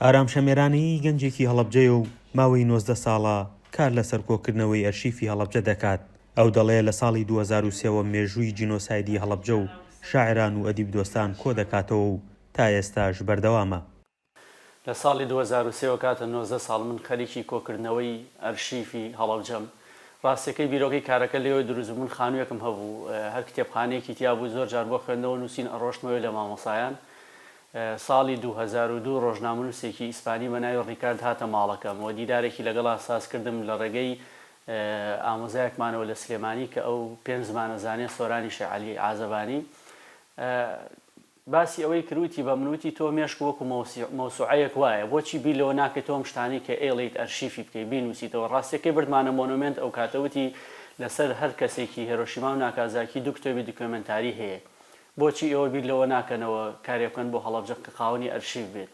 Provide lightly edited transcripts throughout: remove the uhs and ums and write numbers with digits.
ئارام شەمێرانەی گەنجێکی هەڵەبجەیە و ماوەی 19 ساڵە کار لەسەر کۆکردنەوەی ئەرشیفی هەڵەبجە دەکات. ئەو دەڵێ لە ساڵی 2003 مێژووی جینۆسایدی هەڵەبجە و شاعران و ئەدیب دۆستان کۆ دەکاتەوە و تا ئێستاش بەردەوامە. لە ساڵی 2023 کاتە 19 ساڵ من خەریکی کۆکردنەوەی ئەرشیفی هەڵەبجەم. ڕاستەکەی بیرۆکەی کارەکە لێوە دروست من خانوویەکم هەبوو، هەر کتێبخانەیەکی تیا بوو، زۆر جار بۆ خوێندنەوە نووسین ئەڕۆشتمەوە لە مامۆسایان. ساڵی 2002 ڕۆژنامەنووسێکی ئیسپانی بە ناوی ڕیکارد هاتە ماڵەکەم و دیدارێکی لەگەڵا ساز کردم لە ڕێگەی ئامۆزایەکمانەوە لە سلێمانی کە ئەو 5 زمانە زانێ سۆرانی شێعەلی عازەبانی. باسی ئەوەی کروتی بە منوتی تۆ مێشک وەکو مەوسوعەیەک وایە، بۆچی بی لەوە ناکەی تۆم شتانی کە ئێڵیت ئەرشیفی بکەی بینوسیتەوە. ڕاستیەکەی بردمانە مۆنومنت ئەو کاتەوتی لەسەر هەر کەسێکی هیرۆشیما و ناکازاکی دوو کتێبی دوکۆمنتاری هەیە، بۆچی ئەوە بیر لەوە ناکەنەوە کارێک بکەن بۆ هەڵەبجە کە خاوەنی ئەرشیف بێت.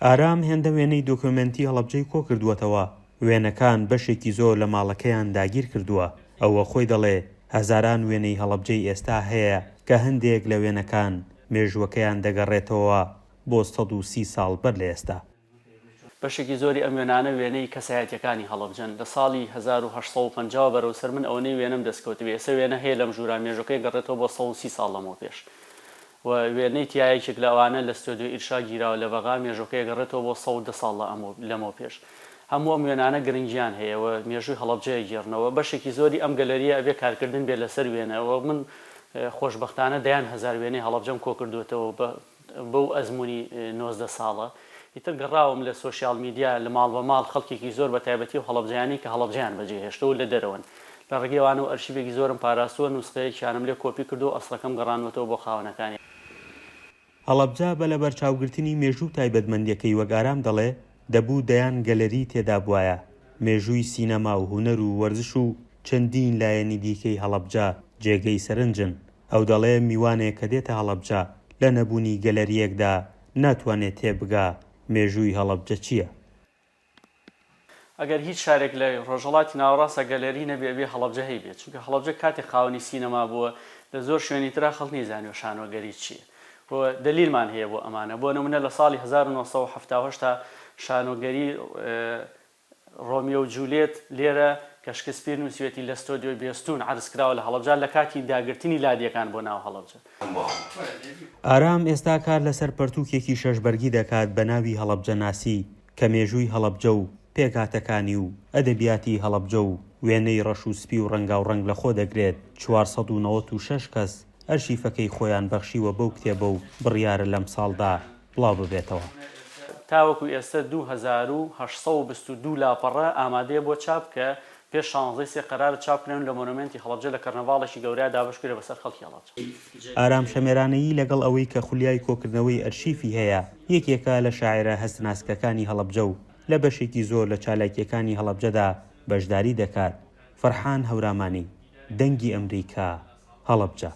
ئارام هێندە وێنەی دۆکۆمنتی هەڵەبجەی کۆ کردووەتەوە، وێنەکان بەشێکی زۆر لە ماڵەکەیان داگیر کردووە. ئەوە خۆی دەڵێ هەزاران وێنەی هەڵەبجەی ئێستا هەیە کە هەندێک لە وێنەکان مێژوەکەیان دەگەڕێتەوە بۆ 130 ساڵ بەر لە ئێستا. بەشێکی زۆری ئەم وێنانە وێنەی کەسایەتیەکانی هەڵەبجەن. لە ساڵی 1850 بەرەوسەر من ئەوەی وێنەم دەستکەوتبێ، ئێستا وێنە هەیە لەم ژوورا مێژوەکەی گەڕێتەوە بۆ 130 ساڵ لەمەوە پێش، و وێنەی تایەکێک لەوانە لە ستۆدیۆ ئیرشا گیراوە لە بەغا مێژوەکەی گەڕێتەوە بۆ 110 ساڵ لەمەوە پێش. هەموو ئەم وێنانە گرنگیان هەیەەوە مێژووی هەڵەبجەیە گێڕنەوە. بەشێکی زۆری ئەم گەلەریە ئەبێ کارکردن بێ لەسەر وێنەوە. من خۆشبەختانە دەیان هەزار وێنەی هەڵەبجەم کۆ کردوێتەوە بەو ئەزمموی 19 ساڵە. ئیتر گەڕاوم لە سوۆسیال میدیا لە ماڵ بە ماڵ خەڵکێکی زۆر بە تایبەتی و هەڵەبجیانی کە هەڵەبجیان بەجێ هێشتەوە لە دەرەوەن لە ڕێگەوانە و ئەرشیفێکی زۆرم پاراستووە، نوسخەیەکیانم لێ کۆپی کردو و ئەسڵەکەم گەڕانوەتەوە بۆ خاوەنەکانی. هەڵەبجە بە لە بەرچاوگرتنی مێژوو تایبەتمەندیەکەی وەک ئارام دەڵێ دەبوو دەیان گەلەری تێدا بوایە. مێژووی سینەما و هونەر و وەرزش و چەندین لایەنی دیکەی هەڵەبجە جێگەی سەرنجن. ئەو دەڵێ میوانێک کە دێتە هەڵەبجە لە نەبوونی گەلەریەکدا ناتوانێت تێبگا مێژووی هەڵەبجە چییە. ئەگەر هیچ شارێک لە ڕۆژهەڵاتی ناوەڕاستە گەلەری نەبێ بێ هەڵەبجە هەی بێت، چونکە هەڵەبجە کاتێک خاوەنی سینەما بووە لە زۆر شوێنی ترا خەڵک نەیزانێ شانۆگەری چییە. بۆ دلیلمان هەیە بۆ ئەمانە. بۆ نمونە لە ساڵی 1970 شانۆگەری ڕۆمیۆ و جولیێت لێرە کە شکسپیر نووسێتی لە ستۆدیۆی بێستون عرضکراوە لە هەڵەبجە لە کاتی داگرتنی لادیەکان بۆ ناو هەڵەبجە. ئارام ئێستا کار لەسەر پەرتووکێکی شەشبەرگی دەکات بە ناوی هەڵەبجە ناسی کە مێژووی هەڵەبجە و پێکهاتەکانی و ئەدەبیاتی هەڵەبجە و وێنەی ڕەش و سپی و ڕەنگا و ڕەنگ لە خۆ دەگرێت. 496 کەس ئەرشیفەکەی خۆیان بەخشیوە بەو کتێبە و بڕیارە لەم ساڵدا بڵاو ببێتەوە. تاوەکو ئێستا 2822 لاپەڕە ئامادەیە بۆ چاپ کە پێش 16 قەرارە چاپکرێن لە مۆنومنتی هەڵەبجە لە کەرنەڤاڵێکی گەورەیە دابەشکرێ بەسەر خەڵکی هەڵەبجە. ئارام شەمێرانەیی لەگەڵ ئەوەی کە خولیای کۆکردنەوەی ئەرشیفی هەیە یەکێکە لە شاعرە هەستناسکەکانی هەڵەبجە و لە بەشێکی زۆر لە چالاکیەکانی هەڵەبجەدا بەشداری دەکات. فەرحان هەورامانی، دەنگی ئەمریکا، هەڵەبجە.